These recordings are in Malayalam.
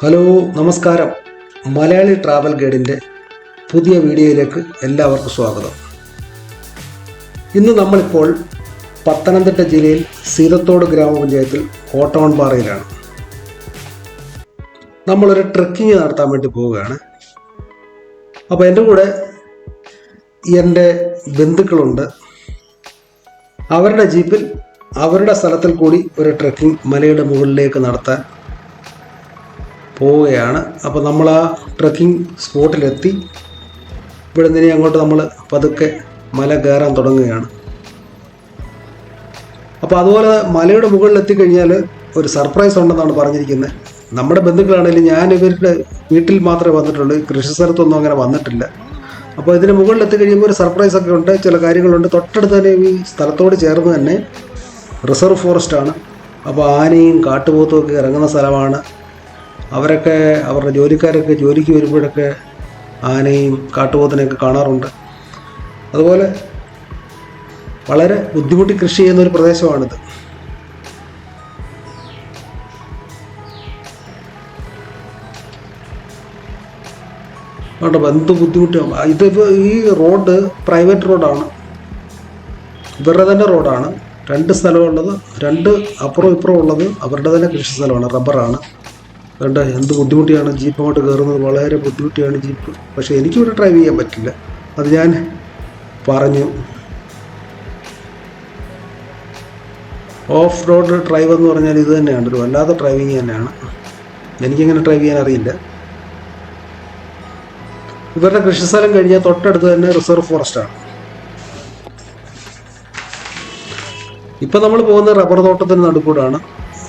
ഹലോ നമസ്കാരം. മലയാളി ട്രാവൽ ഗൈഡിൻ്റെ പുതിയ വീഡിയോയിലേക്ക് എല്ലാവർക്കും സ്വാഗതം. ഇന്ന് നമ്മളിപ്പോൾ പത്തനംതിട്ട ജില്ലയിൽ സീതത്തോട് ഗ്രാമപഞ്ചായത്തിൽ കോട്ടമൺപാറയിലാണ്. നമ്മളൊരു ട്രെക്കിങ് നടത്താൻ വേണ്ടി പോവുകയാണ്. അപ്പോൾ എൻ്റെ കൂടെ എൻ്റെ ബന്ധുക്കളുണ്ട്. അവരുടെ ജീപ്പിൽ അവരുടെ സ്ഥലത്തിൽ കൂടി ഒരു ട്രെക്കിംഗ് മലയുടെ മുകളിലേക്ക് നടത്താൻ പോവുകയാണ്. അപ്പോൾ നമ്മൾ ആ ട്രെക്കിംഗ് സ്പോട്ടിലെത്തി. ഇവിടെ നിന്ന് അങ്ങോട്ട് നമ്മൾ പതുക്കെ മല കയറാൻ തുടങ്ങുകയാണ്. അപ്പോൾ അതുപോലെ മലയുടെ മുകളിൽ എത്തിക്കഴിഞ്ഞാൽ ഒരു സർപ്രൈസ് ഉണ്ടെന്നാണ് പറഞ്ഞിരിക്കുന്നത്. നമ്മുടെ ബന്ധുക്കളാണെങ്കിലും ഞാൻ ഇവരുടെ വീട്ടിൽ മാത്രമേ വന്നിട്ടുള്ളൂ, കൃഷി സ്ഥലത്തൊന്നും അങ്ങനെ വന്നിട്ടില്ല. അപ്പോൾ ഇതിന് മുകളിൽ എത്തിക്കഴിയുമ്പോൾ ഒരു സർപ്രൈസൊക്കെ ഉണ്ട്, ചില കാര്യങ്ങളുണ്ട്. തൊട്ടടുത്ത് തന്നെ ഈ സ്ഥലത്തോട് ചേർന്ന് തന്നെ റിസർവ് ഫോറസ്റ്റാണ്. അപ്പോൾ ആനയും കാട്ടുപോത്തും ഒക്കെ ഇറങ്ങുന്ന സ്ഥലമാണ്. അവരൊക്കെ അവരുടെ ജോലിക്കാരൊക്കെ ജോലിക്ക് വരുമ്പോഴൊക്കെ ആനയും കാട്ടുപോത്തിനെയൊക്കെ കാണാറുണ്ട്. അതുപോലെ വളരെ ബുദ്ധിമുട്ടി കൃഷി ചെയ്യുന്നൊരു പ്രദേശമാണിത്. അതുകൊണ്ട് എന്ത് ബുദ്ധിമുട്ടാണ് ഇതിപ്പോൾ. ഈ റോഡ് പ്രൈവറ്റ് റോഡാണ്, ഇവരുടെ തന്നെ റോഡാണ്. രണ്ട് സ്ഥലമുള്ളത്, രണ്ട് അപ്പുറം ഇപ്പുറം ഉള്ളത് അവരുടെ തന്നെ കൃഷി സ്ഥലമാണ്, റബ്ബറാണ്. അതുകൊണ്ട് എന്ത് ബുദ്ധിമുട്ടിയാണ് ജീപ്പ് അങ്ങോട്ട് കയറുന്നത്, വളരെ ബുദ്ധിമുട്ടിയാണ് ജീപ്പ്. പക്ഷേ എനിക്കിവിടെ ഡ്രൈവ് ചെയ്യാൻ പറ്റില്ല, അത് ഞാൻ പറഞ്ഞു. ഓഫ് റോഡ് ഡ്രൈവ് എന്ന് പറഞ്ഞാൽ ഇത് തന്നെയാണ്, ഒരു വല്ലാത്ത ഡ്രൈവിങ് തന്നെയാണ്. എനിക്കിങ്ങനെ ഡ്രൈവ് ചെയ്യാൻ അറിയില്ല. ഇവരുടെ കൃഷിസ്ഥലം കഴിഞ്ഞാൽ തൊട്ടടുത്ത് തന്നെ റിസർവ് ഫോറസ്റ്റാണ്. ഇപ്പം നമ്മൾ പോകുന്ന റബ്ബർ തോട്ടത്തിന് നടുക്കൂടാണ്.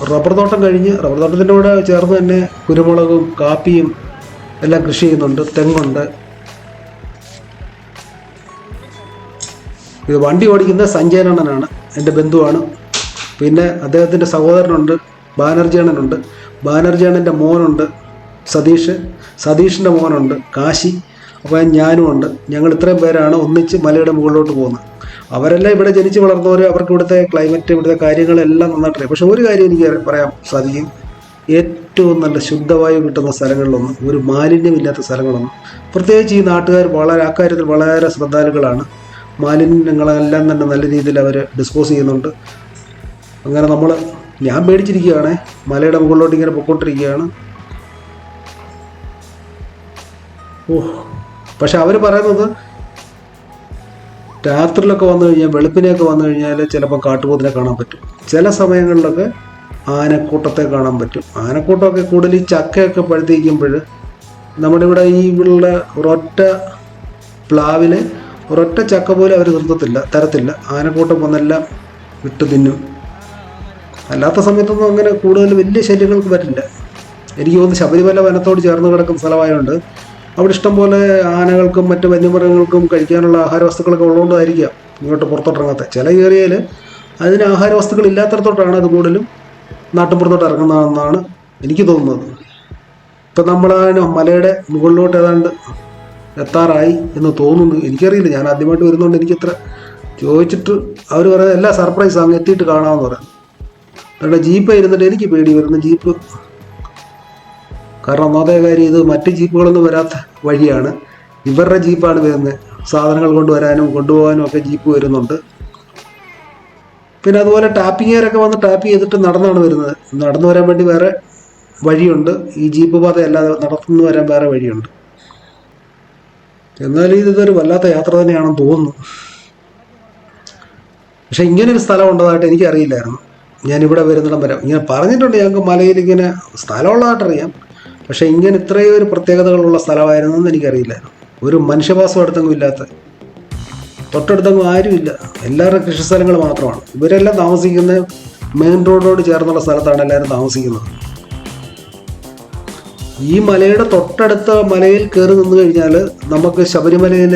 റബ്ബർ തോട്ടം കഴിഞ്ഞ് റബ്ബർ തോട്ടത്തിൻ്റെ കൂടെ ചേർന്ന് തന്നെ കുരുമുളകും കാപ്പിയും എല്ലാം കൃഷി ചെയ്യുന്നുണ്ട്, തെങ്ങുണ്ട്. ഇത് വണ്ടി ഓടിക്കുന്ന സഞ്ജയനണ്ണനാണ്, എൻ്റെ ബന്ധുവാണ്. പിന്നെ അദ്ദേഹത്തിൻ്റെ സഹോദരനുണ്ട്, ബാനർജി അണ്ണനുണ്ട്. ബാനർജി അണ്ണൻ്റെ മോനുണ്ട് സതീഷിൻ്റെ മോനുണ്ട് കാശി. അപ്പോൾ ഞാനും ഉണ്ട്. ഞങ്ങൾ ഇത്രയും പേരാണ് ഒന്നിച്ച് മലയുടെ മുകളിലോട്ട് പോകുന്നത്. അവരെല്ലാം ഇവിടെ ജനിച്ച് വളർന്നവർ, അവർക്ക് ഇവിടുത്തെ ക്ലൈമറ്റ്, ഇവിടുത്തെ കാര്യങ്ങളെല്ലാം നന്നായിട്ടറിയാം. പക്ഷെ ഒരു കാര്യം എനിക്ക് പറയാൻ സാധിക്കും, ഏറ്റവും നല്ല ശുദ്ധവായു കിട്ടുന്ന സ്ഥലങ്ങളിലൊന്നും, ഒരു മാലിന്യമില്ലാത്ത സ്ഥലങ്ങളൊന്നും. പ്രത്യേകിച്ച് ഈ നാട്ടുകാർ വളരെ അക്കാര്യത്തിൽ വളരെ ശ്രദ്ധാലുക്കളാണ്. മാലിന്യങ്ങളെല്ലാം തന്നെ നല്ല രീതിയിൽ അവർ ഡിസ്പോസ് ചെയ്യുന്നുണ്ട്. അങ്ങനെ ഞാൻ പേടിച്ചിരിക്കുകയാണ്, മലയുടെ മുകളിലോട്ട് ഇങ്ങനെ പൊയ്ക്കൊണ്ടിരിക്കുകയാണ്. പക്ഷെ അവർ പറയുന്നത് രാത്രിയിലൊക്കെ വന്നു കഴിഞ്ഞാൽ, വെളുപ്പിനെയൊക്കെ വന്നു കഴിഞ്ഞാൽ ചിലപ്പോൾ കാട്ടുപോത്തിനെ കാണാൻ പറ്റും. ചില സമയങ്ങളിലൊക്കെ ആനക്കൂട്ടത്തെ കാണാൻ പറ്റും. ആനക്കൂട്ടമൊക്കെ കൂടുതൽ ഈ ചക്കയൊക്കെ പഴുത്തിരിക്കുമ്പോൾ നമ്മുടെ ഇവിടെ ഈ ഉള്ള ഒരൊറ്റ പ്ലാവിൽ ഒരൊറ്റ ചക്ക പോലും അവർ തരത്തില്ല. ആനക്കൂട്ടം വന്നെല്ലാം വിട്ട് തിന്നും. അല്ലാത്ത സമയത്തൊന്നും അങ്ങനെ കൂടുതൽ വലിയ ശല്യങ്ങൾക്ക് പറ്റില്ല. എനിക്ക് തോന്നുന്നു ശബരിമല വനത്തോട് ചേർന്ന് കിടക്കുന്ന സ്ഥലമായതുകൊണ്ട് അവിടെ ഇഷ്ടംപോലെ ആനകൾക്കും മറ്റ് വന്യമൃഗങ്ങൾക്കും കഴിക്കാനുള്ള ആഹാര വസ്തുക്കളൊക്കെ ഉള്ളതുകൊണ്ടായിരിക്കാം ഇങ്ങോട്ട് പുറത്തോട്ടിറങ്ങാത്ത. ചില ഏരിയയിൽ അതിന് ആഹാര വസ്തുക്കൾ ഇല്ലാത്തടത്തോട്ടാണ് അത് കൂടുതലും നാട്ടുപുറത്തോട്ട് ഇറങ്ങുന്നതെന്നാണ് എനിക്ക് തോന്നുന്നത്. ഇപ്പം നമ്മൾ മലയുടെ മുകളിലോട്ട് ഏതാണ്ട് എത്താറായി എന്ന് തോന്നുന്നു. എനിക്കറിയില്ല, ഞാൻ ആദ്യമായിട്ട് വരുന്നതുകൊണ്ട് എനിക്കിത്ര ചോദിച്ചിട്ട് അവർ പറയുന്നത് എല്ലാ സർപ്രൈസാണ്, എത്തിയിട്ട് കാണാമെന്ന് പറയുന്നത്. അതുകൊണ്ട് ജീപ്പ് ഇരുന്നിട്ട് എനിക്ക് പേടി വരുന്നു, ജീപ്പ്. കാരണം ഒന്നാമത്തെ കാര്യം, ഇത് മറ്റ് ജീപ്പുകളൊന്നും വരാത്ത വഴിയാണ്, ഇവരുടെ ജീപ്പാണ് വരുന്നത്. സാധനങ്ങൾ കൊണ്ടുവരാനും കൊണ്ടുപോകാനും ഒക്കെ ജീപ്പ് വരുന്നുണ്ട്. പിന്നെ അതുപോലെ ടാപ്പിങ്ങുകാരൊക്കെ വന്ന് ടാപ്പ് ചെയ്തിട്ട് നടന്നാണ് വരുന്നത്. നടന്നു വരാൻ വേണ്ടി വേറെ വഴിയുണ്ട്, ഈ ജീപ്പ് പാതയല്ലാതെ നടന്നു വരാൻ വേറെ വഴിയുണ്ട്. എന്നാലും ഇതൊരു വല്ലാത്ത യാത്ര തന്നെയാണെന്ന് തോന്നുന്നു. പക്ഷെ ഇങ്ങനൊരു സ്ഥലം ഉണ്ടതായിട്ട് എനിക്കറിയില്ലായിരുന്നു. ഞാനിവിടെ വരുന്നിടം വരെ ഇങ്ങനെ പറഞ്ഞിട്ടുണ്ട്, ഞങ്ങൾക്ക് മലയിൽ ഇങ്ങനെ സ്ഥലമുള്ളതായിട്ടറിയാം. പക്ഷേ ഇങ്ങനെ ഇത്രയും ഒരു പ്രത്യേകതകളുള്ള സ്ഥലമായിരുന്നെന്ന് എനിക്കറിയില്ലായിരുന്നു. ഒരു മനുഷ്യവാസം അടുത്തെങ്ങും ഇല്ലാത്ത, തൊട്ടടുത്തെങ്ങും ആരുമില്ല, എല്ലാവരുടെ കൃഷി സ്ഥലങ്ങൾ മാത്രമാണ്. ഇവരെല്ലാം താമസിക്കുന്ന മെയിൻ റോഡോട് ചേർന്നുള്ള സ്ഥലത്താണ് എല്ലാവരും താമസിക്കുന്നത്. ഈ മലയുടെ തൊട്ടടുത്ത മലയിൽ കയറി നിന്ന് കഴിഞ്ഞാൽ നമുക്ക് ശബരിമലയിൽ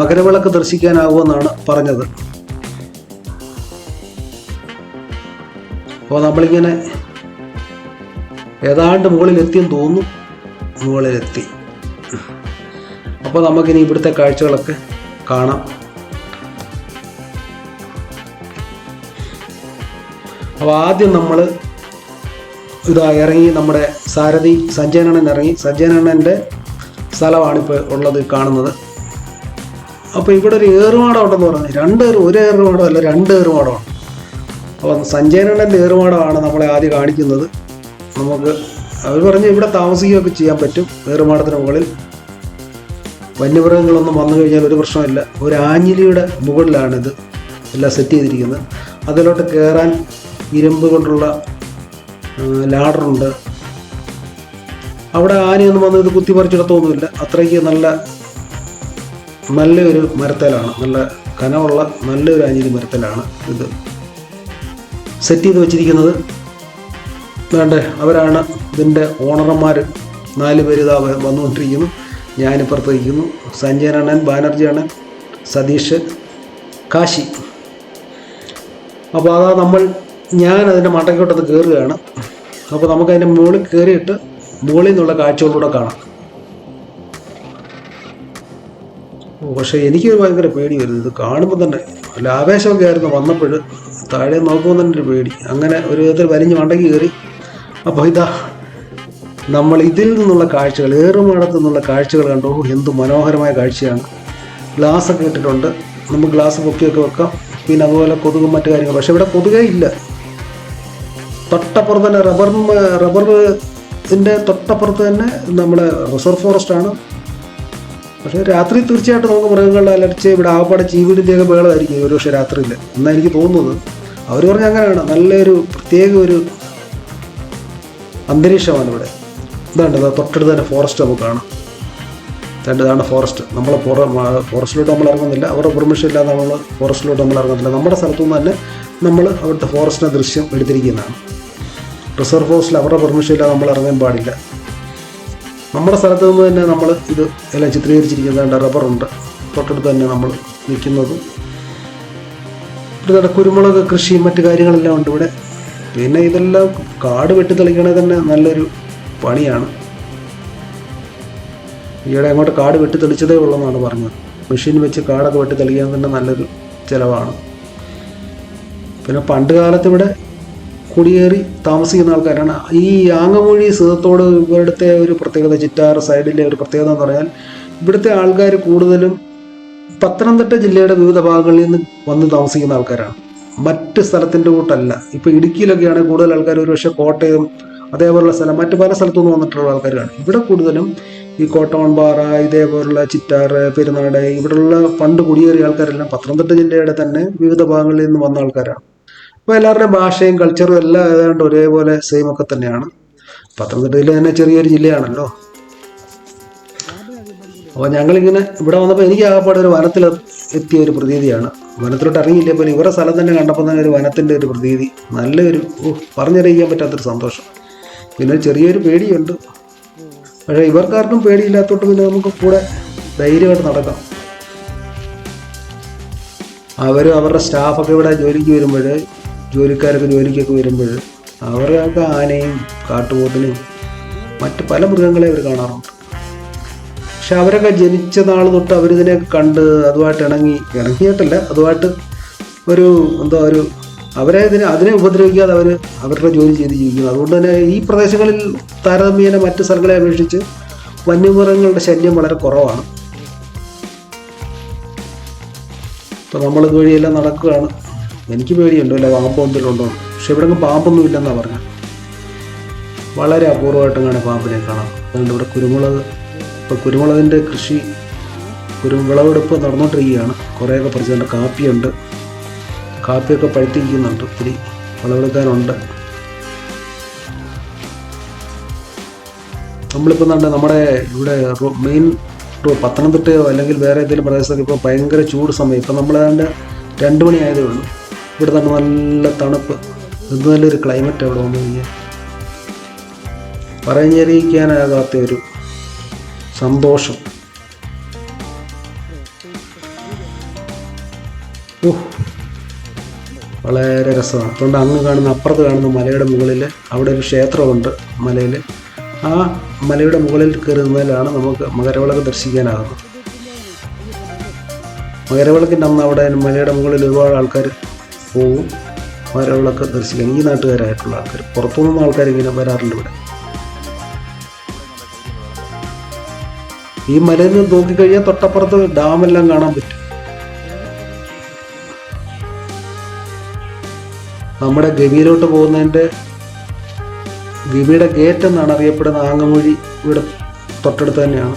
മകരവിളക്ക് ദർശിക്കാനാവുമെന്നാണ് പറഞ്ഞത്. അപ്പോൾ നമ്മളിങ്ങനെ ഏതാണ്ട് മുകളിലെത്തിയെന്ന് തോന്നുന്നു. മുകളിലെത്തി. അപ്പോൾ നമുക്കിനി ഇവിടുത്തെ കാഴ്ചകളൊക്കെ കാണാം. അപ്പോൾ ആദ്യം നമ്മൾ ഇതാ ഇറങ്ങി നമ്മുടെ സാരഥി സഞ്ജയനണ്ണൻ ഇറങ്ങി. സഞ്ജയനണ്ണൻ്റെ സ്ഥലമാണിപ്പോൾ ഉള്ളത് കാണുന്നത്. അപ്പോൾ ഇവിടെ ഒരു ഏറുമാടം ഉണ്ടെന്ന് പറഞ്ഞു. ഒരു ഏറുമാടം അല്ല, 2 ഏറുമാടമാണ്. അപ്പോൾ സഞ്ജയനണ്ണൻ്റെ ഏറുമാടമാണ് നമ്മളെ ആദ്യം കാണിക്കുന്നത്. നമുക്ക് അവർ പറഞ്ഞ് ഇവിടെ താമസിക്കുകയൊക്കെ ചെയ്യാൻ പറ്റും. ഏറുമാടത്തിന് മുകളിൽ വന്യമൃഗങ്ങളൊന്നും വന്നു കഴിഞ്ഞാൽ ഒരു പ്രശ്നമില്ല. ഒരു ആഞ്ഞിലിയുടെ മുകളിലാണിത് എല്ലാം സെറ്റ് ചെയ്തിരിക്കുന്നത്. അതിലോട്ട് കയറാൻ ഇരുമ്പ് കൊണ്ടുള്ള ലാഡറുണ്ട്. അവിടെ ആനയൊന്നും വന്ന് ഇത് കുത്തിപ്പറിച്ചിടത്തൊന്നുമില്ല. അത്രയ്ക്ക് നല്ലൊരു മരത്തേലാണ്, നല്ല കനമുള്ള നല്ലൊരു ആഞ്ഞിലി മരത്തേലാണ് ഇത് സെറ്റ് ചെയ്ത് വെച്ചിരിക്കുന്നത്. വേണ്ടേ, അവരാണ് ഇതിൻ്റെ ഓണർമാർ. 4 പേര് ഇതാ വന്നുകൊണ്ടിരിക്കുന്നു. ഞാനിപ്പുറത്ത് വയ്ക്കുന്നു. സഞ്ജയനണ്ണൻ, ബാനർജി അണ്ണൻ, സതീഷ്, കാശി. അപ്പോൾ അതാ ഞാൻ അതിൻ്റെ മണ്ടക്കോട്ടത്ത് കയറുകയാണ്. അപ്പോൾ നമുക്കതിൻ്റെ മുകളിൽ കയറിയിട്ട് മുകളിൽ നിന്നുള്ള കാഴ്ചകളിലൂടെ കാണാം. പക്ഷേ എനിക്ക് ഭയങ്കര പേടി വരുന്നത് ഇത് കാണുമ്പോൾ തന്നെ. അല്ല, ആവേശമൊക്കെ ആയിരുന്നു വന്നപ്പോൾ. താഴെ നോക്കുമ്പോൾ തന്നെ ഒരു പേടി. അങ്ങനെ ഒരു വിധത്തിൽ വലിഞ്ഞ് മണ്ടയ്ക്ക് കയറി. അപ്പോൾ ഇതാ നമ്മൾ ഇതിൽ നിന്നുള്ള കാഴ്ചകൾ, ഏറുമാടത്തു നിന്നുള്ള കാഴ്ചകൾ കണ്ടു. എന്ത് മനോഹരമായ കാഴ്ചയാണ്. ഗ്ലാസ്സൊക്കെ ഇട്ടിട്ടുണ്ട്. നമുക്ക് ഗ്ലാസ് പൊക്കിയൊക്കെ വെക്കാം. പിന്നെ അതുപോലെ കൊതുകും മറ്റു കാര്യങ്ങൾ. പക്ഷെ ഇവിടെ കൊതുകേ ഇല്ല. തൊട്ടപ്പുറത്ത് തന്നെ റബ്ബറിൻ്റെ തൊട്ടപ്പുറത്ത് തന്നെ നമ്മുടെ റിസർവ് ഫോറസ്റ്റാണ്. പക്ഷേ രാത്രി തീർച്ചയായിട്ടും നമുക്ക് മൃഗങ്ങളുടെ അലർച്ച ഇവിടെ ആകപ്പാടെ ചീവീടിൻ്റെയൊക്കെ ബഹളമായിരിക്കും ഒരു പക്ഷേ രാത്രിയിൽ എന്നാണ് എനിക്ക് തോന്നുന്നത്. അവർ പറഞ്ഞ അങ്ങനെയാണ്. നല്ലൊരു പ്രത്യേക ഒരു അന്തരീക്ഷമാണ് ഇവിടെ. ഇതാണ്ട് തൊട്ടടുത്ത് തന്നെ ഫോറസ്റ്റ് നമുക്ക് കാണാം. ഇതാണ് ഫോറസ്റ്റ്. നമ്മൾ ഫോറസ്റ്റിലോട്ട് നമ്മൾ ഇറങ്ങുന്നില്ല. അവരുടെ പെർമിഷൻ ഇല്ലാതെ നമ്മൾ ഫോറസ്റ്റിലോട്ട് നമ്മൾ ഇറങ്ങുന്നില്ല. നമ്മുടെ സ്ഥലത്തു നിന്ന് തന്നെ നമ്മൾ അവിടുത്തെ ഫോറസ്റ്റിൻ്റെ ദൃശ്യം എടുത്തിരിക്കുന്നതാണ്. റിസർവ് ഫോറസ്റ്റിൽ അവരുടെ പെർമിഷൻ ഇല്ലാതെ നമ്മൾ ഇറങ്ങാൻ പാടില്ല. നമ്മുടെ സ്ഥലത്ത് നിന്ന് തന്നെ നമ്മൾ ഇത് എല്ലാം ചിത്രീകരിച്ചിരിക്കുന്നുണ്ട്. റബ്ബറുണ്ട് തൊട്ടടുത്ത് തന്നെ നമ്മൾ നിൽക്കുന്നത്. ഇവിടെ കുരുമുളക് കൃഷിയും മറ്റു കാര്യങ്ങളെല്ലാം ഉണ്ട് ഇവിടെ. പിന്നെ ഇതെല്ലാം കാട് വെട്ടിത്തെളിക്കണേ തന്നെ നല്ലൊരു പണിയാണ്. ഈയിടെ അങ്ങോട്ട് കാട് വെട്ടിത്തെളിച്ചതേ ഉള്ളെന്നാണ് പറഞ്ഞത്. മെഷീൻ വെച്ച് കാടൊക്കെ വെട്ടിത്തെളിക്കാൻ തന്നെ നല്ലൊരു ചിലവാണ്. പിന്നെ പണ്ട് കാലത്ത് ഇവിടെ കുടിയേറി താമസിക്കുന്ന ആൾക്കാരാണ്. ഈ ആങ്ങമൂഴി സീതത്തോട് ഇവിടുത്തെ ഒരു പ്രത്യേകത, ചിറ്റാർ സൈഡിലെ ഒരു പ്രത്യേകത എന്ന് പറഞ്ഞാൽ ഇവിടുത്തെ ആൾക്കാർ കൂടുതലും പത്തനംതിട്ട ജില്ലയുടെ വിവിധ ഭാഗങ്ങളിൽ നിന്ന് വന്ന് താമസിക്കുന്ന ആൾക്കാരാണ്. മറ്റ് സ്ഥലത്തിൻ്റെ കൂട്ടല്ല. ഇപ്പോൾ ഇടുക്കിയിലൊക്കെയാണ് കൂടുതൽ ആൾക്കാർ, ഒരു പക്ഷേ കോട്ടയം അതേപോലുള്ള സ്ഥലം മറ്റ് പല സ്ഥലത്തുനിന്ന് വന്നിട്ടുള്ള ആൾക്കാരാണ്. ഇവിടെ കൂടുതലും ഈ കോട്ടമൺപാറ, ഇതേപോലുള്ള ചിറ്റാർ, പെരുന്നാട്, ഇവിടെയുള്ള പണ്ട് കുടിയേറിയ ആൾക്കാരെല്ലാം പത്തനംതിട്ട ജില്ലയുടെ തന്നെ വിവിധ ഭാഗങ്ങളിൽ നിന്ന് വന്ന ആൾക്കാരാണ്. അപ്പോൾ എല്ലാവരുടെയും ഭാഷയും കൾച്ചറും എല്ലാം ഏതാണ്ട് ഒരേപോലെ സെയിം ഒക്കെ തന്നെയാണ്. പത്തനംതിട്ട ജില്ല തന്നെ ചെറിയൊരു ജില്ലയാണല്ലോ. അപ്പോൾ ഞങ്ങളിങ്ങനെ ഇവിടെ വന്നപ്പോൾ എനിക്ക് ആകപ്പാടെ ഒരു വനത്തിൽ എത്തിയ ഒരു പ്രതീതിയാണ്. വനത്തിലോട്ട് ഇറങ്ങിയില്ലേ പോലും ഇവരുടെ സ്ഥലം തന്നെ കണ്ടപ്പോൾ തന്നെ ഒരു വനത്തിൻ്റെ ഒരു പ്രതീതി, നല്ലൊരു പറഞ്ഞറിയിക്കാൻ പറ്റാത്തൊരു സന്തോഷം. പിന്നെ ചെറിയൊരു പേടിയുണ്ട്. പക്ഷേ ഇവർക്കാർക്കും പേടിയില്ലാത്തോട്ട് പിന്നെ നമുക്ക് കൂടെ ധൈര്യമായിട്ട് നടക്കാം. അവരും അവരുടെ സ്റ്റാഫൊക്കെ ഇവിടെ ജോലിക്ക് വരുമ്പോൾ, ജോലിക്കാരൊക്കെ ജോലിക്കൊക്കെ വരുമ്പോൾ അവർക്ക് ആനയും കാട്ടുപോത്തിനെയും മറ്റ് പല മൃഗങ്ങളെ അവർ കാണാറുണ്ട്. പക്ഷെ അവരൊക്കെ ജനിച്ച നാൾ തൊട്ട് അവരിതിനെയൊക്കെ കണ്ട് അതുമായിട്ട് ഇണങ്ങിയിട്ടില്ല. അതുമായിട്ട് ഒരു അതിനെ ഉപദ്രവിക്കാതെ അവർ അവരുടെ ജോലി ചെയ്ത് ജീവിക്കുന്നു. അതുകൊണ്ട് തന്നെ ഈ പ്രദേശങ്ങളിൽ താരതമ്യേന മറ്റ് സ്ഥലങ്ങളെ അപേക്ഷിച്ച് വന്യമൃഗങ്ങളുടെ ശല്യം വളരെ കുറവാണ്. ഇപ്പോൾ നമ്മൾ ഇതുവഴിയെല്ലാം നടക്കുകയാണ്. എനിക്ക് പേടിയുണ്ടോ അല്ല പാമ്പ് എന്തെങ്കിലും ഉണ്ടോ? പക്ഷെ ഇവിടെ പാമ്പൊന്നും ഇല്ലെന്നാണ് പറഞ്ഞത്. വളരെ അപൂർവമായിട്ടാണ് പാമ്പിനെ കാണാം. അതുകൊണ്ട് ഇവിടെ ഇപ്പോൾ കുരുമുളകിൻ്റെ കൃഷി, വിളവെടുപ്പ് നടന്നുകൊണ്ടിരിക്കുകയാണ്. കുറേയൊക്കെ പറിച്ചുകൊണ്ട് കാപ്പിയുണ്ട്. കാപ്പിയൊക്കെ പഴുത്തിരിക്കുന്നുണ്ട്. ഒത്തിരി വിളവെടുക്കാനുണ്ട്. നമ്മളിപ്പോൾ നമ്മുടെ ഇവിടെ മെയിൻ പത്തനംതിട്ടയോ അല്ലെങ്കിൽ വേറെ ഏതെങ്കിലും പ്രദേശത്തൊക്കെ ഇപ്പോൾ ഭയങ്കര ചൂട് സമയം. ഇപ്പം നമ്മളേതാണ്ട് 2 മണി ആയതേ ഉള്ളൂ. ഇവിടെ തന്നെ നല്ല തണുപ്പ്. ഇത് നല്ലൊരു ക്ലൈമറ്റ് അവിടെ വന്നു കഴിഞ്ഞാൽ പറഞ്ഞറിയിക്കാനാകാത്ത ഒരു സന്തോഷം. വളരെ രസമാണ്. അതുകൊണ്ട് അങ്ങ് അപ്പുറത്ത് കാണുന്ന മലയുടെ മുകളിൽ അവിടെ ഒരു ക്ഷേത്രമുണ്ട്. മലയിൽ ആ മലയുടെ മുകളിൽ കയറി നിന്നാലാണ് നമുക്ക് മകരവിളക്ക് ദർശിക്കാനാകുന്നത്. മകരവിളക്കിൻ്റെ അന്ന് അവിടെ മലയുടെ മുകളിൽ ഒരുപാട് ആൾക്കാർ പോവും. മലകളൊക്കെ ദർശിക്കാൻ ഈ നാട്ടുകാരായിട്ടുള്ള ആൾക്കാർ. പുറത്തുനിന്ന് ആൾക്കാർ ഇങ്ങനെ വരാറുണ്ട് ഇവിടെ. ഈ മലയിൽ നിന്ന് നോക്കിക്കഴിഞ്ഞാൽ തൊട്ടപ്പുറത്ത് ഡാമെല്ലാം കാണാൻ പറ്റും. നമ്മുടെ ഗവിയിലോട്ട് പോകുന്നതിൻ്റെ ഗവിയുടെ ഗേറ്റ് എന്നാണ് അറിയപ്പെടുന്ന ആങ്ങമൂഴി ഇവിടെ തൊട്ടടുത്ത് തന്നെയാണ്.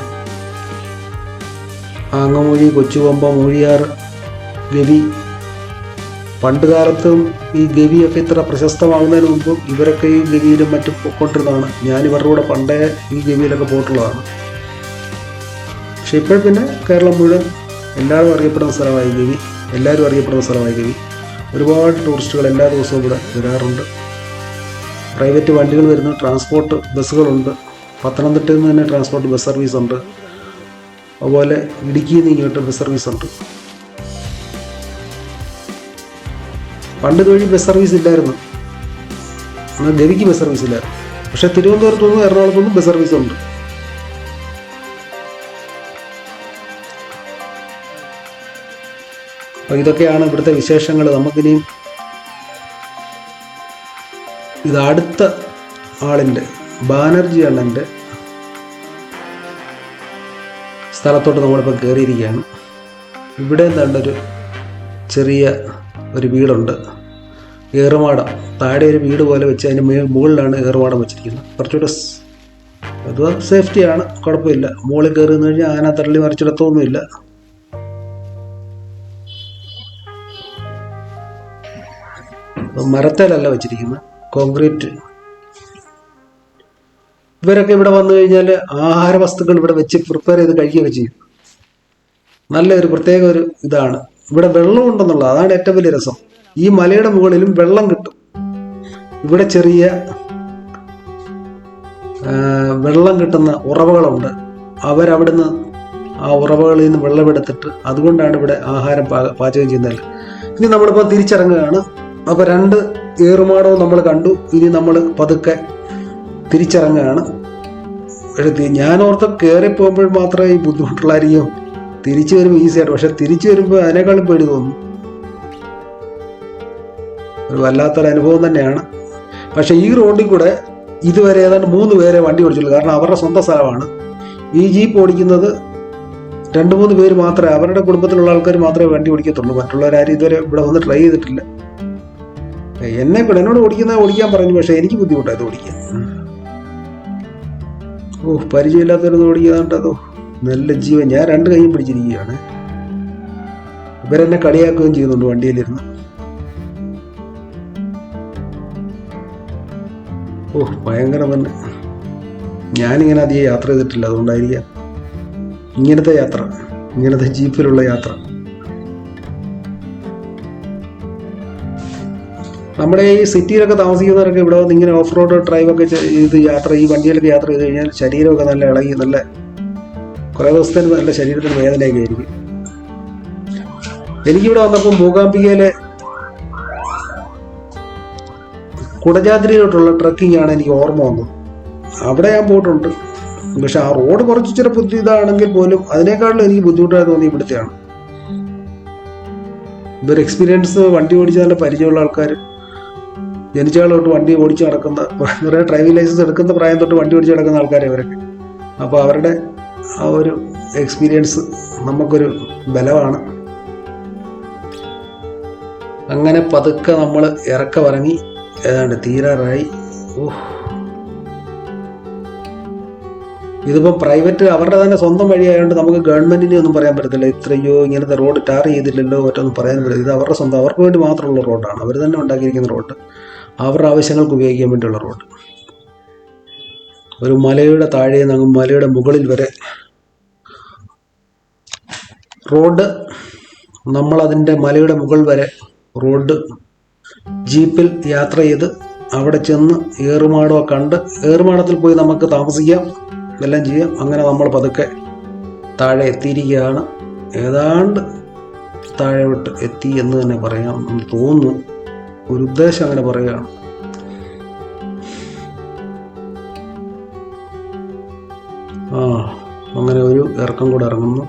ആങ്ങമൂഴി, കൊച്ചുകൊമ്പ, മൂഴിയാറ്, ഗവി. പണ്ട് കാലത്തും ഈ ഗവിയൊക്കെ ഇത്ര പ്രശസ്തമാകുന്നതിന് മുമ്പും ഇവരൊക്കെ ഈ ഗവിയിലും മറ്റും പൊയ്ക്കൊണ്ടിരുന്നതാണ്. ഞാൻ ഇവരുടെ കൂടെ പണ്ടേ ഈ ഗവിയിലൊക്കെ പോയിട്ടുള്ളതാണ്. പക്ഷെ ഇപ്പോൾ പിന്നെ കേരളം മുഴുവൻ എല്ലാവരും അറിയപ്പെടുന്ന സ്ഥലമായി ഗവി. എല്ലാവരും അറിയപ്പെടുന്ന സ്ഥലമായി ഗവി. ഒരുപാട് ടൂറിസ്റ്റുകൾ എല്ലാ ദിവസവും ഇവിടെ വരാറുണ്ട്. പ്രൈവറ്റ് വണ്ടികൾ വരുന്നു, ട്രാൻസ്പോർട്ട് ബസ്സുകളുണ്ട്. പത്തനംതിട്ടയിൽ നിന്ന് തന്നെ ട്രാൻസ്പോർട്ട് ബസ് സർവീസ് ഉണ്ട്. അതുപോലെ ഇടുക്കിയിൽ നിന്ന് ഇങ്ങോട്ട് ബസ് സർവീസ് ഉണ്ട്. പണ്ട് ഇതുവഴി ബസ് സർവീസ് ഇല്ലായിരുന്നു, ഗവിക്ക് ബസ് സർവീസ് ഇല്ലായിരുന്നു. പക്ഷേ തിരുവനന്തപുരത്തു നിന്നും എറണാകുളത്തു നിന്നും ബസ് സർവീസ് ഉണ്ട്. അപ്പോൾ ഇതൊക്കെയാണ് ഇവിടുത്തെ വിശേഷങ്ങൾ. നമുക്കിനിയും ഇത് അടുത്ത ആളിൻ്റെ ബാനർജി അണ്ണൻ്റെ സ്ഥലത്തോട്ട് നമ്മളിപ്പോൾ കയറിയിരിക്കുകയാണ്. ഇവിടെ നിന്നൊരു ചെറിയ ഒരു വീടുണ്ട്, ഏറുമാടം. താഴെ ഒരു വീട് പോലെ വെച്ച് അതിന് മുകളിലാണ് ഏറുമാടം വെച്ചിരിക്കുന്നത്. കുറച്ചുകൂടെ അത് സേഫ്റ്റിയാണ്, കുഴപ്പമില്ല. മുകളിൽ കയറി നിന്ന് കഴിഞ്ഞാൽ ആന തള്ളി മറിച്ചിടത്തൊന്നുമില്ല. മരത്തേലല്ല വെച്ചിരിക്കുന്നത്, കോൺക്രീറ്റ്. ഇവരൊക്കെ ഇവിടെ വന്നു കഴിഞ്ഞാൽ ആഹാര വസ്തുക്കൾ ഇവിടെ വെച്ച് പ്രിപ്പയർ ചെയ്ത് കഴിക്കുകയൊക്കെ ചെയ്യും. നല്ലൊരു പ്രത്യേക ഒരു ഇതാണ്. ഇവിടെ വെള്ളമുണ്ടെന്നുള്ളത്, അതാണ് ഏറ്റവും വലിയ രസം. ഈ മലയുടെ മുകളിലും വെള്ളം കിട്ടും. ഇവിടെ ചെറിയ വെള്ളം കിട്ടുന്ന ഉറവകളുണ്ട്. അവരവിടുന്ന് ആ ഉറവകളിൽ നിന്ന് വെള്ളമെടുത്തിട്ട് അതുകൊണ്ടാണ് ഇവിടെ ആഹാരം പാചകം ചെയ്യുന്നത്. ഇനി നമ്മളിപ്പോൾ തിരിച്ചിറങ്ങുകയാണ്. അപ്പോൾ 2 ഏറുമാടവും നമ്മൾ കണ്ടു. ഇനി നമ്മൾ പതുക്കെ തിരിച്ചിറങ്ങുകയാണ്. ഞാൻ ഓർത്ത് കയറി പോകുമ്പോൾ മാത്രമേ ഈ ബുദ്ധിമുട്ടുള്ളായിരിക്കും, തിരിച്ചു വരുമ്പോൾ ഈസി ആയിട്ട്. പക്ഷെ തിരിച്ചു വരുമ്പോൾ അതിനേക്കാളും പേടി തോന്നും. ഒരു വല്ലാത്തൊരു അനുഭവം തന്നെയാണ്. പക്ഷെ ഈ റോഡിൽ കൂടെ ഇതുവരെ ഏതാണ്ട് 3 പേരെ വണ്ടി ഓടിച്ചുള്ളൂ. കാരണം അവരുടെ സ്വന്തം സ്ഥലമാണ്. ഈ ജീപ്പ് ഓടിക്കുന്നത് 2-3 പേര് മാത്രമേ, അവരുടെ കുടുംബത്തിലുള്ള ആൾക്കാർ മാത്രമേ വണ്ടി ഓടിക്കത്തുള്ളൂ. മറ്റുള്ളവരാരും ഇതുവരെ ഇവിടെ വന്ന് ട്രൈ ചെയ്തിട്ടില്ല. എന്നോട് ഓടിക്കാൻ പറഞ്ഞു. പക്ഷെ എനിക്ക് ബുദ്ധിമുട്ടായത് ഓടിക്കാൻ. പരിചയമില്ലാത്തവരൊന്നും ഓടിക്കാണ്ടതോ നല്ല ജീവൻ. ഞാൻ 2 കൈയും പിടിച്ചിരിക്കുകയാണ്. ഇവരെന്നെ കളിയാക്കുകയും ചെയ്യുന്നുണ്ട് വണ്ടിയിലിരുന്ന്. ഭയങ്കരം തന്നെ. ഞാനിങ്ങനെ അധികം യാത്ര ചെയ്തിട്ടില്ല, അതുകൊണ്ടായിരിക്കാം ഇങ്ങനത്തെ ജീപ്പിലുള്ള യാത്ര. നമ്മുടെ ഈ സിറ്റിയിലൊക്കെ താമസിക്കുന്നവരൊക്കെ ഇവിടെ വന്ന് ഇങ്ങനെ ഓഫ് റോഡ് ഡ്രൈവൊക്കെ ചെയ്ത് ഈ വണ്ടിയിലൊക്കെ യാത്ര ചെയ്ത് കഴിഞ്ഞാൽ ശരീരമൊക്കെ നല്ല ഇളകി, നല്ല കുറേ ദിവസത്തിന് നല്ല ശരീരത്തിന് വേദനയൊക്കെ ആയിരിക്കും. എനിക്കിവിടെ വന്നപ്പോൾ മൂകാംബികയിലെ കുടജാദ്രിയിലോട്ടുള്ള ട്രക്കിംഗ് ആണ് എനിക്ക് ഓർമ്മ വന്നത്. അവിടെ ഞാൻ പോയിട്ടുണ്ട്. പക്ഷെ ആ റോഡ് കുറച്ച് ഇച്ചിരി ഇതാണെങ്കിൽ പോലും അതിനേക്കാളും എനിക്ക് ബുദ്ധിമുട്ടായി തോന്നി ഇവിടുത്തെയാണ്. ഇതൊരു എക്സ്പീരിയൻസ്, വണ്ടി ഓടിച്ച് നല്ല പരിചയമുള്ള ആൾക്കാർ, ജനിച്ചാളോട്ട് വണ്ടി ഓടിച്ച് നടക്കുന്ന, കുറേ ഡ്രൈവിംഗ് ലൈസൻസ് എടുക്കുന്ന പ്രായം തൊട്ട് വണ്ടി ഓടിച്ച് നടക്കുന്ന ആൾക്കാരെ ഇവരൊക്കെ. അപ്പോൾ അവരുടെ ആ ഒരു എക്സ്പീരിയൻസ് നമുക്കൊരു ബലമാണ്. അങ്ങനെ പതുക്കെ നമ്മൾ ഇറങ്ങി ഏതാണ്ട് തീരാറായി. ഇതിപ്പോൾ പ്രൈവറ്റ് അവരുടെ തന്നെ സ്വന്തം വഴിയായതുകൊണ്ട് നമുക്ക് ഗവൺമെൻറ്റിനെ ഒന്നും പറയാൻ പറ്റത്തില്ല. ഇത്രയോ ഇങ്ങനത്തെ റോഡ് ടാർ ചെയ്തില്ലല്ലോ മറ്റൊന്നും പറയാൻ പറ്റില്ല. ഇത് അവരുടെ സ്വന്തം, അവർക്ക് വേണ്ടി മാത്രമുള്ള റോഡാണ്. അവർ തന്നെ ഉണ്ടാക്കിയിരിക്കുന്ന റോഡ്, അവരുടെ ആവശ്യങ്ങൾക്ക് ഉപയോഗിക്കാൻ വേണ്ടിയുള്ള റോഡ്. ഒരു മലയുടെ താഴെ നിന്ന് മലയുടെ മുകളിൽ വരെ റോഡ്. നമ്മളതിൻ്റെ മലയുടെ മുകൾ വരെ റോഡ് ജീപ്പിൽ യാത്ര ചെയ്ത് അവിടെ ചെന്ന് ഏറുമാടമൊക്കെ കണ്ട്, ഏറുമാടത്തിൽ പോയി നമുക്ക് താമസിക്കാം, എല്ലാം ചെയ്യാം. അങ്ങനെ നമ്മൾ പതുക്കെ താഴെ എത്തിയിരിക്കുകയാണ്. ഏതാണ്ട് താഴോട്ട് എത്തി എന്ന് തന്നെ പറയാം എന്ന് തോന്നുന്നു. ഒരു ഉദ്ദേശം അങ്ങനെ പറയുകയാണ്. അങ്ങനെ ഒരു ഇറക്കം കൂടെ ഇറങ്ങുന്നു.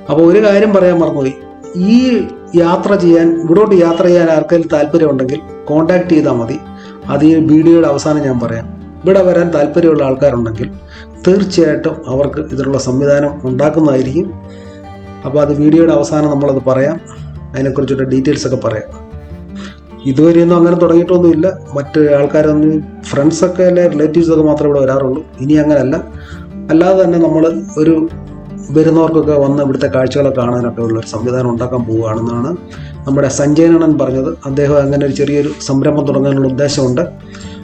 അപ്പോൾ ഒരു കാര്യം പറയാൻ മറന്നുപോയി. ഈ ഇവിടോട്ട് യാത്ര ചെയ്യാൻ ആർക്കെങ്കിലും താല്പര്യമുണ്ടെങ്കിൽ കോൺടാക്ട് ചെയ്താൽ മതി. അത് ഈ വീഡിയോയുടെ അവസാനം ഞാൻ പറയാം. ഇവിടെ വരാൻ താല്പര്യമുള്ള ആൾക്കാരുണ്ടെങ്കിൽ തീർച്ചയായിട്ടും അവർക്ക് ഇതിനുള്ള സംവിധാനം ഉണ്ടാക്കുന്നതായിരിക്കും. അപ്പോൾ അത് വീഡിയോയുടെ അവസാനം നമ്മളത് പറയാം. അതിനെക്കുറിച്ചുള്ള ഡീറ്റെയിൽസൊക്കെ പറയാം. ഇതുവരെയൊന്നും അങ്ങനെ തുടങ്ങിയിട്ടൊന്നുമില്ല. മറ്റ് ആൾക്കാരൊന്നും, ഫ്രണ്ട്സൊക്കെ അല്ലെ റിലേറ്റീവ്സൊക്കെ മാത്രമേ ഇവിടെ വരാറുള്ളൂ. ഇനി അങ്ങനെയല്ല. അല്ലാതെ തന്നെ നമ്മൾ വരുന്നവർക്കൊക്കെ വന്ന് ഇവിടുത്തെ കാഴ്ചകളൊക്കെ കാണാനൊക്കെ ഉള്ളൊരു സംവിധാനം ഉണ്ടാക്കാൻ പോവുകയാണെന്നാണ് നമ്മുടെ സഞ്ജയനണ്ണൻ പറഞ്ഞത്. അദ്ദേഹം അങ്ങനെ ഒരു ചെറിയൊരു സംരംഭം തുടങ്ങാനുള്ള ഉദ്ദേശമുണ്ട്.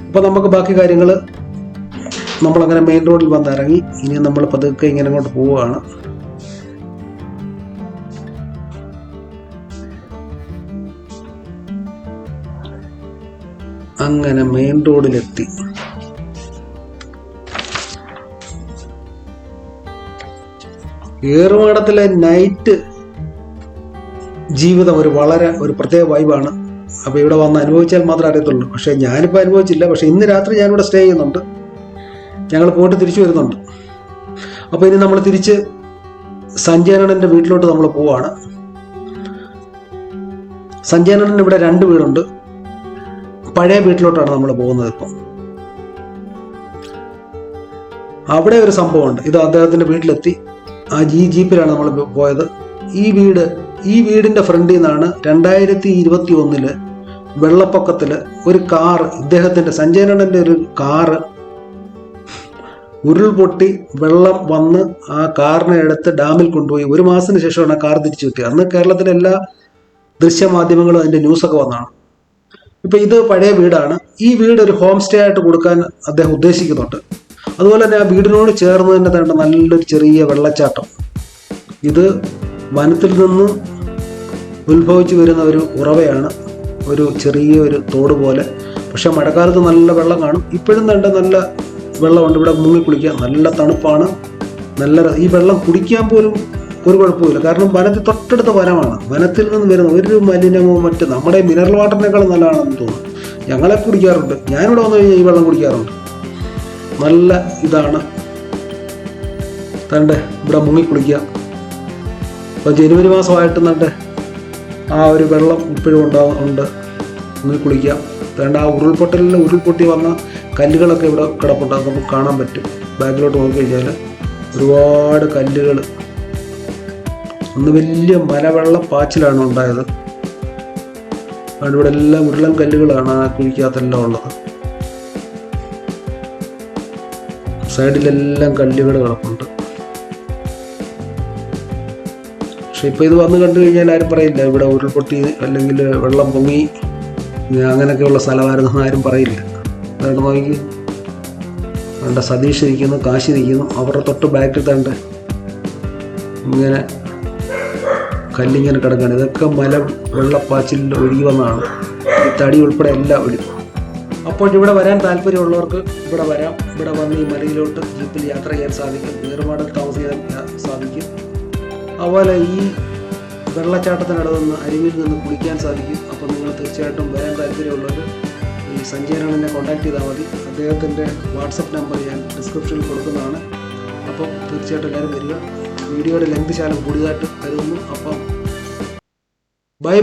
അപ്പോൾ നമുക്ക് ബാക്കി കാര്യങ്ങൾ, നമ്മളങ്ങനെ മെയിൻ റോഡിൽ വന്നിറങ്ങി ഇനി നമ്മൾ പതുക്കെ ഇങ്ങനെ അങ്ങോട്ട് പോവുകയാണ്. അങ്ങനെ മെയിൻ റോഡിലെത്തി. ഏറുമാടത്തിലെ നൈറ്റ് ജീവിതം വളരെ ഒരു പ്രത്യേക വൈബാണ്. അപ്പോൾ ഇവിടെ വന്ന് അനുഭവിച്ചാൽ മാത്രമേ അറിയത്തുള്ളൂ. പക്ഷേ ഞാനിപ്പോൾ അനുഭവിച്ചില്ല. പക്ഷേ ഇന്ന് രാത്രി ഞാനിവിടെ സ്റ്റേ ചെയ്യുന്നുണ്ട്. ഞങ്ങൾ പോയിട്ട് തിരിച്ചു വരുന്നുണ്ട്. അപ്പോൾ ഇനി നമ്മൾ തിരിച്ച് സഞ്ജയനണ്ണൻ്റെ വീട്ടിലോട്ട് നമ്മൾ പോവാണ്. സഞ്ജയനണ്ണൻ ഇവിടെ 2 വീടുണ്ട്. പഴയ വീട്ടിലോട്ടാണ് നമ്മൾ പോകുന്നത്. ഇപ്പം അവിടെ ഒരു സംഭവമുണ്ട്. ഇത് അദ്ദേഹത്തിൻ്റെ വീട്ടിലെത്തി. ആ ജീപ്പിലാണ് നമ്മൾ പോയത്. ഈ വീടിൻ്റെ ഫ്രണ്ടിൽ നിന്നാണ് 2021 വെള്ളപ്പൊക്കത്തിൽ ഒരു കാറ്, ഇദ്ദേഹത്തിൻ്റെ സഞ്ജയനണ്ണൻ്റെ ഒരു കാറ് ഉരുൾപൊട്ടി വെള്ളം വന്ന് ആ കാറിനെ എടുത്ത് ഡാമിൽ കൊണ്ടുപോയി. 1 മാസത്തിന് ശേഷമാണ് ആ കാർ തിരിച്ചു കിട്ടിയത്. അന്ന് കേരളത്തിലെ എല്ലാ ദൃശ്യമാധ്യമങ്ങളും അതിൻ്റെ ന്യൂസൊക്കെ വന്നതാണ്. ഇപ്പം ഇത് പഴയ വീടാണ്. ഈ വീട് ഒരു ഹോം സ്റ്റേ ആയിട്ട് കൊടുക്കാൻ അദ്ദേഹം ഉദ്ദേശിക്കുന്നുണ്ട്. അതുപോലെ തന്നെ ആ വീടിനോട് ചേർന്ന് തന്നെ തേണ്ട നല്ലൊരു ചെറിയ വെള്ളച്ചാട്ടം. ഇത് വനത്തിൽ നിന്ന് ഉത്ഭവിച്ചു വരുന്ന ഒരു ഉറവയാണ്, ഒരു ചെറിയൊരു തോട് പോലെ. പക്ഷെ മഴക്കാലത്ത് നല്ല വെള്ളം കാണും. ഇപ്പോഴും തേണ്ട നല്ല വെള്ളമുണ്ട്. ഇവിടെ മുങ്ങിക്കുളിക്കാം. നല്ല തണുപ്പാണ്. ഈ വെള്ളം കുടിക്കാൻ പോലും ഒരു കുഴപ്പമില്ല. കാരണം തൊട്ടടുത്ത വനമാണ്. വനത്തിൽ നിന്ന് വരുന്ന ഒരു മലിനമോ മറ്റ് നമ്മുടെ മിനറൽ വാട്ടറിനേക്കാളും നല്ലതാണെന്ന് തോന്നുന്നു. ഞങ്ങളെ കുടിക്കാറുണ്ട്. ഞാനിവിടെ വന്നു കഴിഞ്ഞാൽ ഈ വെള്ളം കുടിക്കാറുണ്ട്. നല്ല ഇതാണ്. തണ്ട് ഇവിടെ മുങ്ങിക്കുളിക്കുക. ഇപ്പോൾ ജനുവരി മാസമായിട്ട് തണ്ട് ആ ഒരു വെള്ളം ഇപ്പോഴും ഉണ്ട്. മുങ്ങിക്കുളിക്കാം. തണ്ട് ആ ഉരുൾപൊട്ടി വന്ന കല്ലുകളൊക്കെ ഇവിടെ കിടപ്പുണ്ട്. അത് നമുക്ക് കാണാൻ പറ്റും. ബാക്കിലോട്ട് നോക്കിക്കഴിഞ്ഞാൽ ഒരുപാട് കല്ലുകൾ. അന്ന് വലിയ മലവെള്ളപ്പാച്ചിലാണ് ഉണ്ടായത്. അതുകൊണ്ട് ഇവിടെ എല്ലാം ഉരുളൻ കല്ലുകളാണ് ആ കുഴിക്കകത്തെല്ലാം ഉള്ളത്. സൈഡിലെല്ലാം കല്ലുകൾ കിടപ്പുണ്ട്. പക്ഷെ ഇപ്പോൾ ഇത് വന്ന് കണ്ടു കഴിഞ്ഞാൽ ആരും പറയില്ല ഇവിടെ ഉരുൾപൊട്ടി അല്ലെങ്കിൽ വെള്ളം പൊങ്ങി അങ്ങനെയൊക്കെയുള്ള സ്ഥലമായിരുന്നു ആരും പറയില്ല. അതുകൊണ്ട് നോക്കി വേണ്ട സതീഷ് ഇരിക്കുന്നു, കാശി ഇരിക്കുന്നു. അവരുടെ തൊട്ട് ബാക്കിൽ തണ്ട് ഇങ്ങനെ കല്ലിങ്ങനെ കിടക്കുകയാണ്. ഇതൊക്കെ വെള്ളപ്പാച്ചിൽ ഒഴുകി വന്നതാണ്. ഈ തടി ഉൾപ്പെടെ എല്ലാം ഒഴുകും. അപ്പോൾ ഇവിടെ വരാൻ താല്പര്യമുള്ളവർക്ക് ഇവിടെ വരാം. ഇവിടെ വന്ന് ഈ മലയിലോട്ട് ജീപ്പിൽ യാത്ര ചെയ്യാൻ സാധിക്കും. ഏറുമാടൽ താമസിക്കാൻ സാധിക്കും. അതുപോലെ ഈ വെള്ളച്ചാട്ടത്തിനടുത്ത് നിന്ന് അരുവിയിൽ നിന്ന് കുളിക്കാൻ സാധിക്കും. അപ്പോൾ നിങ്ങൾ തീർച്ചയായിട്ടും വരാൻ താല്പര്യമുള്ളവർ ഈ സഞ്ജയനണ്ണനെ കോൺടാക്ട് ചെയ്താൽ മതി. അദ്ദേഹത്തിൻ്റെ വാട്സപ്പ് നമ്പർ ഞാൻ ഡിസ്ക്രിപ്ഷനിൽ കൊടുക്കുന്നതാണ്. അപ്പം തീർച്ചയായിട്ടും എല്ലാവരും വരിക. വീഡിയോയുടെ ലെങ്ത് ശാലം കൂടുതലായിട്ട് കരുതുന്നു. അപ്പം ബൈ.